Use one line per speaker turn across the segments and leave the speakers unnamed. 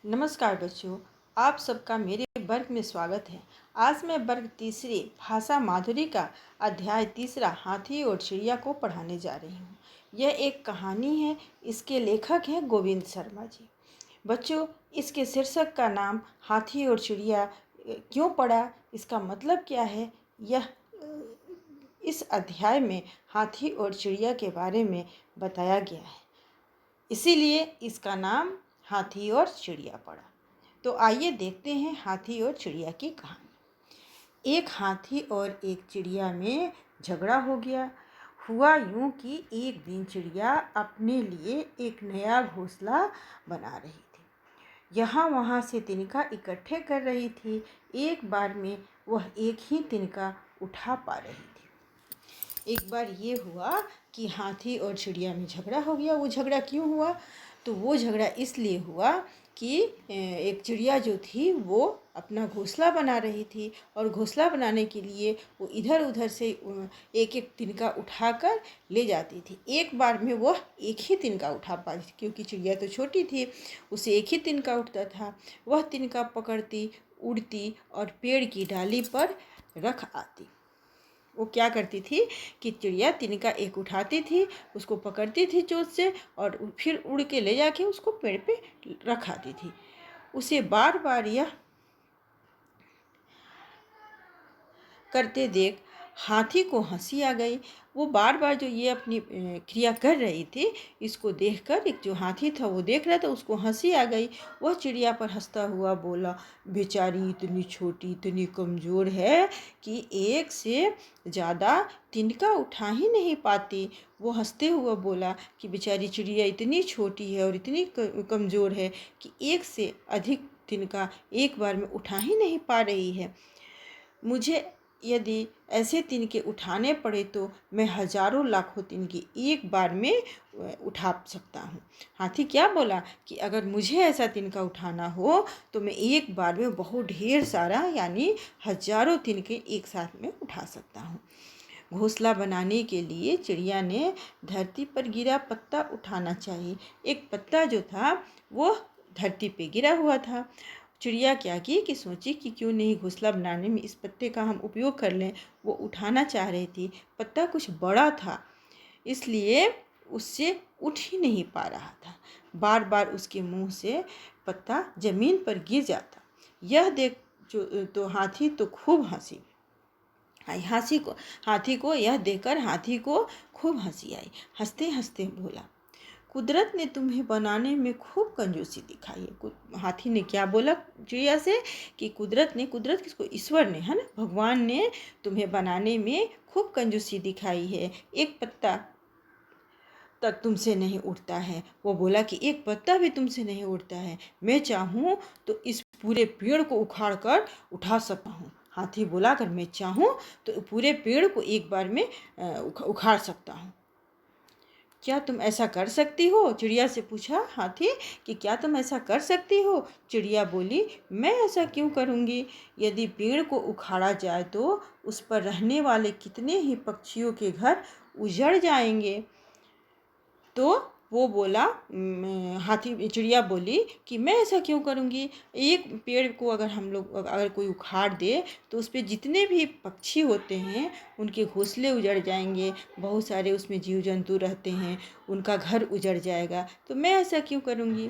नमस्कार बच्चों, आप सबका मेरे वर्ग में स्वागत है। आज मैं वर्ग तीसरे भाषा माधुरी का अध्याय तीसरा हाथी और चिड़िया को पढ़ाने जा रही हूँ। यह एक कहानी है। इसके लेखक हैं गोविंद शर्मा जी। बच्चों, इसके शीर्षक का नाम हाथी और चिड़िया क्यों पड़ा, इसका मतलब क्या है, यह इस अध्याय में हाथी और चिड़िया के बारे में बताया गया है। इसीलिए इसका नाम हाथी और चिड़िया पड़ा। तो आइए देखते हैं हाथी और चिड़िया की कहानी। एक हाथी और एक चिड़िया में झगड़ा हो गया। हुआ यूं कि एक दिन चिड़िया अपने लिए एक नया घोंसला बना रही थी। यहाँ वहाँ से तिनका इकट्ठे कर रही थी। एक बार में वह एक ही तिनका उठा पा रही थी। एक बार ये हुआ कि हाथी और चिड़िया में झगड़ा हो गया। वो झगड़ा क्यों हुआ? तो वो झगड़ा इसलिए हुआ कि एक चिड़िया जो थी वो अपना घोंसला बना रही थी और घोंसला बनाने के लिए वो इधर उधर से एक एक तिनका उठाकर ले जाती थी। एक बार में वह एक ही तिनका उठा पाती थी, क्योंकि चिड़िया तो छोटी थी, उसे एक ही तिनका उठता था। वह तिनका पकड़ती, उड़ती और पेड़ की डाली पर रख आती। वो क्या करती थी कि चिड़िया तिनका एक उठाती थी, उसको पकड़ती थी चोंच से और फिर उड़ के ले जाके उसको पेड़ पे रख आती थी। उसे बार बार यह करते देख हाथी को हंसी आ गई। वो बार बार जो ये अपनी क्रिया कर रही थी, इसको देखकर एक जो हाथी था वो देख रहा था, उसको हंसी आ गई। वह चिड़िया पर हंसता हुआ बोला, बेचारी इतनी छोटी, इतनी कमज़ोर है कि एक से ज़्यादा तिनका उठा ही नहीं पाती। वो हंसते हुए बोला कि बेचारी चिड़िया इतनी छोटी है और इतनी कमज़ोर है कि एक से अधिक तिनका एक बार में उठा ही नहीं पा रही है। मुझे यदि ऐसे तिनके उठाने पड़े तो मैं हजारों लाखों तिनके एक बार में उठा सकता हूँ। हाथी क्या बोला कि अगर मुझे ऐसा तिनका उठाना हो तो मैं एक बार में बहुत ढेर सारा यानी हजारों तिनके एक साथ में उठा सकता हूँ। घोंसला बनाने के लिए चिड़िया ने धरती पर गिरा पत्ता उठाना चाहिए। एक पत्ता जो था वो धरती पे गिरा हुआ था। चिड़िया क्या की कि सोची कि क्यों नहीं घोंसला बनाने में इस पत्ते का हम उपयोग कर लें। वो उठाना चाह रही थी, पत्ता कुछ बड़ा था, इसलिए उससे उठ ही नहीं पा रहा था। बार बार उसके मुंह से पत्ता जमीन पर गिर जाता। यह देख जो तो हाथी तो खूब हंसी। हाथी को यह देखकर हाथी को खूब हंसी आई। हंसते हंसते बोला, कुदरत ने तुम्हें बनाने में खूब कंजूसी दिखाई है। हाथी ने क्या बोला चिड़िया से कि कुदरत किसको? ईश्वर ने, है ना, भगवान ने तुम्हें बनाने में खूब कंजूसी दिखाई है। एक पत्ता तक तुमसे नहीं उठता है। वो बोला कि एक पत्ता भी तुमसे नहीं उठता है। मैं चाहूँ तो इस पूरे पेड़ को उखाड़ कर उठा सकता हूँ। हाथी बोला, अगर मैं चाहूँ तो पूरे पेड़ को एक बार में उखाड़ सकता हूँ। क्या तुम ऐसा कर सकती हो? चिड़िया से पूछा हाथी कि क्या तुम ऐसा कर सकती हो? चिड़िया बोली, मैं ऐसा क्यों करूँगी? यदि पेड़ को उखाड़ा जाए तो उस पर रहने वाले कितने ही पक्षियों के घर उजड़ जाएंगे। तो वो बोला, चिड़िया बोली कि मैं ऐसा क्यों करूँगी? एक पेड़ को अगर कोई उखाड़ दे तो उस पे जितने भी पक्षी होते हैं उनके घोंसले उजड़ जाएंगे, बहुत सारे उसमें जीव जंतु रहते हैं, उनका घर उजड़ जाएगा। तो मैं ऐसा क्यों करूँगी?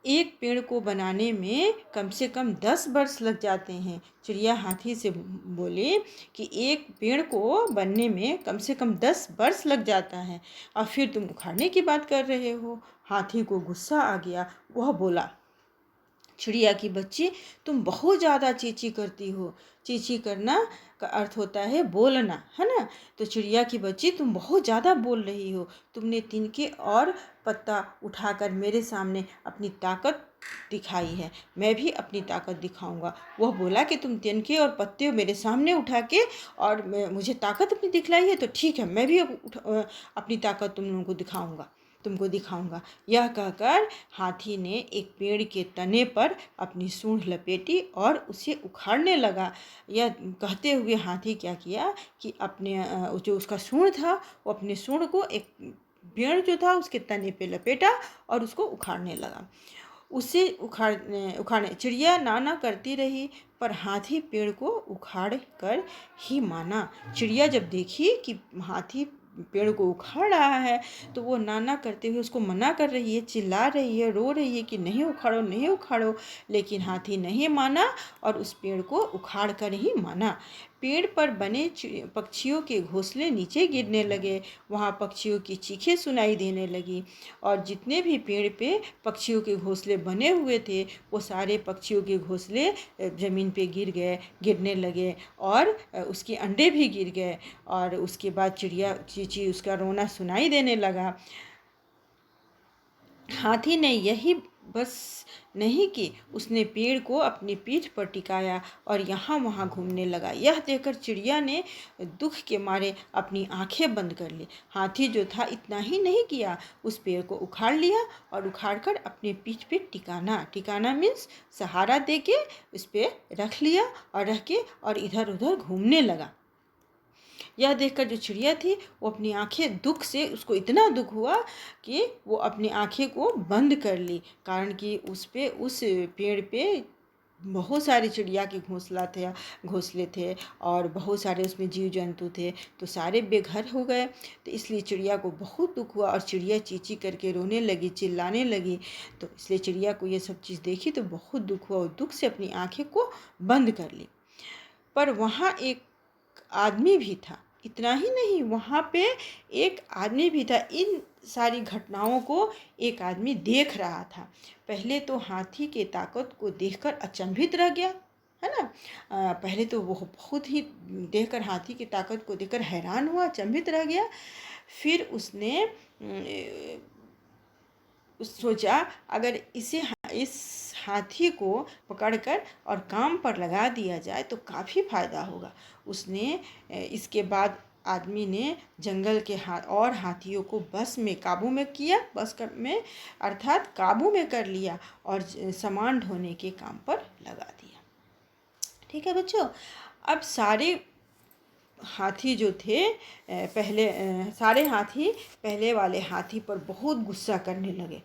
एक पेड़ को बनाने में कम से कम 10 वर्ष लग जाते हैं। चिड़िया हाथी से बोली कि एक पेड़ को बनने में कम से कम 10 वर्ष लग जाता है और फिर तुम उखाड़ने की बात कर रहे हो। हाथी को गुस्सा आ गया। वह बोला, चिड़िया की बच्ची, तुम बहुत ज़्यादा चींची करती हो। चींची करना का अर्थ होता है बोलना, है ना। तो चिड़िया की बच्ची, तुम बहुत ज़्यादा बोल रही हो। तुमने तिनके और पत्ता उठाकर मेरे सामने अपनी ताकत दिखाई है, मैं भी अपनी ताकत दिखाऊंगा। वह बोला कि तुम तिनके और पत्ते मेरे सामने उठा के और मुझे ताकत अपनी दिखलाई है, तो ठीक है, मैं भी अपनी ताकत तुमको दिखाऊंगा। यह कहकर हाथी ने एक पेड़ के तने पर अपनी सूंड लपेटी और उसे उखाड़ने लगा। यह कहते हुए हाथी क्या किया कि अपने जो उसका सूंड था, वो अपने सूंड को एक पेड़ जो था उसके तने पे लपेटा और उसको उखाड़ने लगा। उसे उखाड़ने चिड़िया नाना करती रही, पर हाथी पेड़ को उखाड़ कर ही माना। चिड़िया जब देखी कि हाथी पेड़ को उखाड़ रहा है तो वो नाना करते हुए उसको मना कर रही है, चिल्ला रही है, रो रही है कि नहीं उखाड़ो, नहीं उखाड़ो, लेकिन हाथी नहीं माना और उस पेड़ को उखाड़ कर ही माना। पेड़ पर बने पक्षियों के घोंसले नीचे गिरने लगे, वहाँ पक्षियों की चीखें सुनाई देने लगी, और जितने भी पेड़ पे पक्षियों के घोंसले बने हुए थे वो सारे पक्षियों के घोंसले ज़मीन पे गिरने लगे, और उसके अंडे भी गिर गए, और उसके बाद चिड़िया चींची उसका रोना सुनाई देने लगा। हाथी ने यही बस नहीं कि उसने पेड़ को अपनी पीठ पर टिकाया और यहाँ वहाँ घूमने लगा। यह देखकर चिड़िया ने दुख के मारे अपनी आंखें बंद कर ली। हाथी जो था इतना ही नहीं किया, उस पेड़ को उखाड़ लिया और उखाड़कर अपनी पीठ पे टिकाना मीन्स सहारा दे के उस पर रख लिया, और रख के और इधर उधर घूमने लगा। यह देखकर जो चिड़िया थी वो अपनी आंखें दुख से, उसको इतना दुख हुआ कि वो अपनी आंखें को बंद कर ली, कारण कि उस पेड़ पे बहुत सारी चिड़िया के घोंसले थे और बहुत सारे उसमें जीव जंतु थे, तो सारे बेघर हो गए। तो इसलिए चिड़िया को बहुत दुख हुआ और चिड़िया चींची करके रोने लगी, चिल्लाने लगी। तो इसलिए चिड़िया को ये सब चीज़ देखी तो बहुत दुख हुआ और दुख से अपनी आंखें को बंद कर ली। पर वहाँ एक आदमी भी था, इतना ही नहीं, वहाँ पे एक आदमी भी था। इन सारी घटनाओं को एक आदमी देख रहा था। पहले तो हाथी के ताकत को देखकर अचंभित रह गया, है ना। पहले तो वो बहुत ही देखकर, हाथी की ताकत को देखकर हैरान हुआ, अचंभित रह गया। फिर उसने सोचा अगर इस हाथी को पकड़कर और काम पर लगा दिया जाए तो काफ़ी फायदा होगा। उसने इसके बाद आदमी ने जंगल के और हाथियों को काबू में किया, अर्थात काबू में कर लिया और सामान ढोने के काम पर लगा दिया। ठीक है बच्चों, अब सारे हाथी जो थे सारे हाथी पहले वाले हाथी पर बहुत गुस्सा करने लगे,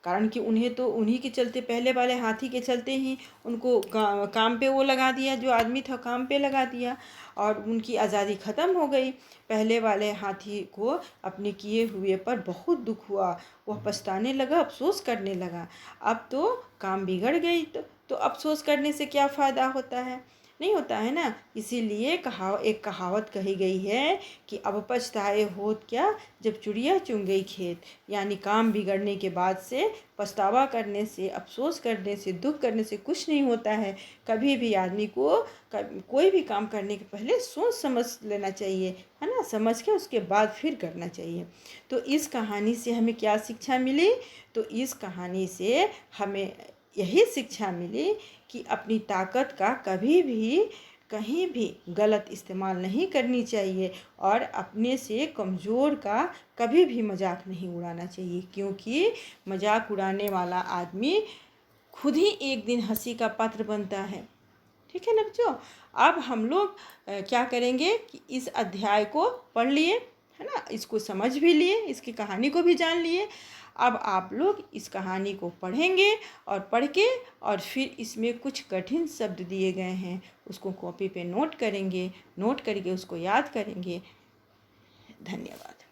कारण कि उन्हें तो उन्हीं के चलते, पहले वाले हाथी के चलते ही उनको काम पे वो लगा दिया, जो आदमी था काम पे लगा दिया और उनकी आज़ादी ख़त्म हो गई। पहले वाले हाथी को अपने किए हुए पर बहुत दुख हुआ, वह पछताने लगा, अफसोस करने लगा। अब तो काम बिगड़ गई, तो अफसोस करने से क्या फ़ायदा होता है, नहीं होता है ना। इसीलिए एक कहावत कही गई है कि अब पछताए होत क्या, जब चिड़िया चुन गई खेत। यानी काम बिगड़ने के बाद से पछतावा करने से, अफसोस करने से, दुख करने से कुछ नहीं होता है। कभी भी आदमी को कोई भी काम करने के पहले सोच समझ लेना चाहिए, है ना, समझ के उसके बाद फिर करना चाहिए। तो इस कहानी से हमें क्या शिक्षा मिली, तो इस कहानी से हमें यही शिक्षा मिली कि अपनी ताकत का कभी भी कहीं भी गलत इस्तेमाल नहीं करनी चाहिए और अपने से कमज़ोर का कभी भी मजाक नहीं उड़ाना चाहिए, क्योंकि मजाक उड़ाने वाला आदमी खुद ही एक दिन हंसी का पात्र बनता है। ठीक है ना बच्चों। अब हम लोग क्या करेंगे कि इस अध्याय को पढ़ लिए, है ना, इसको समझ भी लिए, इसकी कहानी को भी जान लिए। अब आप लोग इस कहानी को पढ़ेंगे और पढ़ के और फिर इसमें कुछ कठिन शब्द दिए गए हैं उसको कॉपी पे नोट करेंगे, नोट करके उसको याद करेंगे। धन्यवाद।